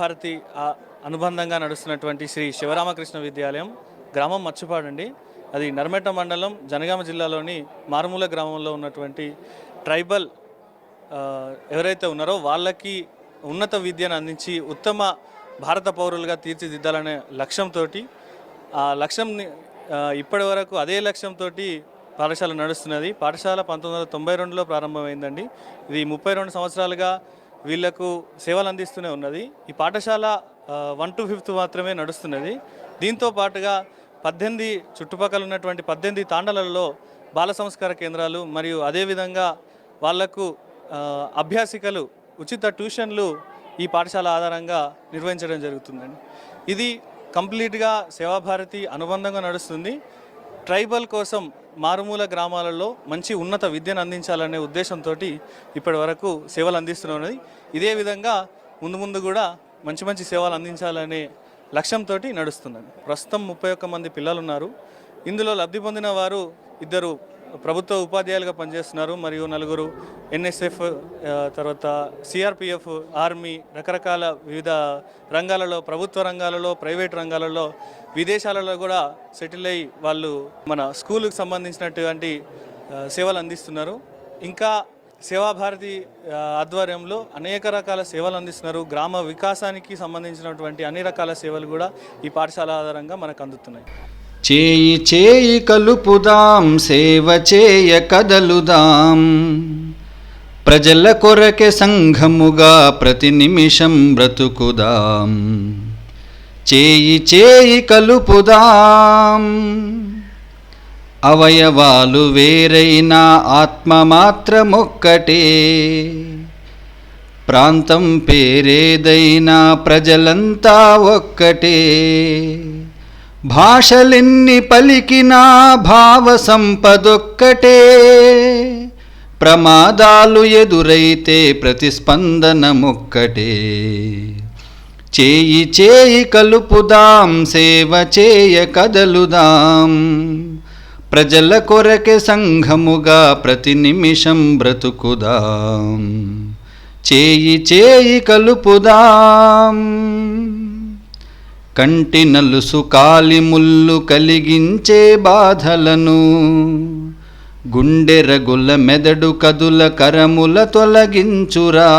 భారతి అనుబంధంగా నడుస్తున్నటువంటి శ్రీ శివరామకృష్ణ విద్యాలయం గ్రామం మచ్చుపాడండి. అది నర్మెట మండలం జనగామ జిల్లాలోని మారుమూల గ్రామంలో ఉన్నటువంటి ట్రైబల్ ఎవరైతే ఉన్నారో వాళ్ళకి ఉన్నత విద్యను అందించి ఉత్తమ భారత పౌరులుగా తీర్చిదిద్దాలనే లక్ష్యంతో ఆ లక్ష్యంని ఇప్పటి వరకు అదే లక్ష్యంతో పాఠశాల నడుస్తున్నది. పాఠశాల 1992లో ప్రారంభమైందండి. ఇది 32 సంవత్సరాలుగా వీళ్లకు సేవలు అందిస్తూనే ఉన్నది. ఈ పాఠశాల 1 to 5th మాత్రమే నడుస్తున్నది. దీంతో పాటుగా 18 చుట్టుపక్కల ఉన్నటువంటి 18 తాండాలలో బాల సంస్కార కేంద్రాలు మరియు అదేవిధంగా వాళ్లకు అభ్యాసికలు ఉచిత ట్యూషన్లు ఈ పాఠశాల ఆధారంగా నిర్వహించడం జరుగుతుందండి. ఇది కంప్లీట్గా సేవాభారతి అనుబంధంగా నడుస్తుంది. ట్రైబల్ కోసం మారుమూల గ్రామాలలో మంచి ఉన్నత విద్యను అందించాలనే ఉద్దేశంతో ఇప్పటి వరకు సేవలు అందిస్తున్నది. ఇదే విధంగా ముందు కూడా మంచి సేవలు అందించాలనే లక్ష్యంతో నడుస్తున్నది. ప్రస్తుతం 31 మంది పిల్లలు ఉన్నారు. ఇందులో లబ్ధి పొందిన వారు 2 ప్రభుత్వ ఉపాధ్యాయులుగా పనిచేస్తున్నారు మరియు 4 NSF, తర్వాత CRPF, ఆర్మీ, రకరకాల వివిధ రంగాలలో, ప్రభుత్వ రంగాలలో, ప్రైవేట్ రంగాలలో, విదేశాలలో కూడా సెటిల్ అయ్యి వాళ్ళు మన స్కూలుకు సంబంధించినటువంటి సేవలు అందిస్తున్నారు. ఇంకా సేవాభారతి ఆధ్వర్యంలో అనేక రకాల సేవలు అందిస్తున్నారు. గ్రామ వికాసానికి సంబంధించినటువంటి అన్ని రకాల సేవలు కూడా ఈ పాఠశాల ఆధారంగా మనకు అందుతున్నాయి. చేయి చేయి కలుపుదాం, సేవ చేయ కదలుదాం, ప్రజల కొరకే సంఘముగా ప్రతి నిమిషం బ్రతుకుదాం. చేయి చేయి కలుపుదాం, అవయవాలు వేరైనా ఆత్మ మాత్రమొక్కటే. ప్రాంతం పేరేదైనా ప్రజలంతా ఒక్కటే. భాషలెన్ని పలికినా భావ సంపదొక్కటే. ప్రమాదాలు ఎదురైతే ప్రతిస్పందనమొక్కటే. చేయి చేయి కలుపుదాం, సేవ చేయ కదలుదాం, ప్రజల కొరకే సంఘముగా ప్రతి నిమిషం బ్రతుకుదాం. చేయి చేయి కలుపుదాం. కంటి నలుసు కాలి ముళ్ళు కలిగించే బాధలను, గుండె రగుల మెదడు కదుల కరముల తొలగించురా.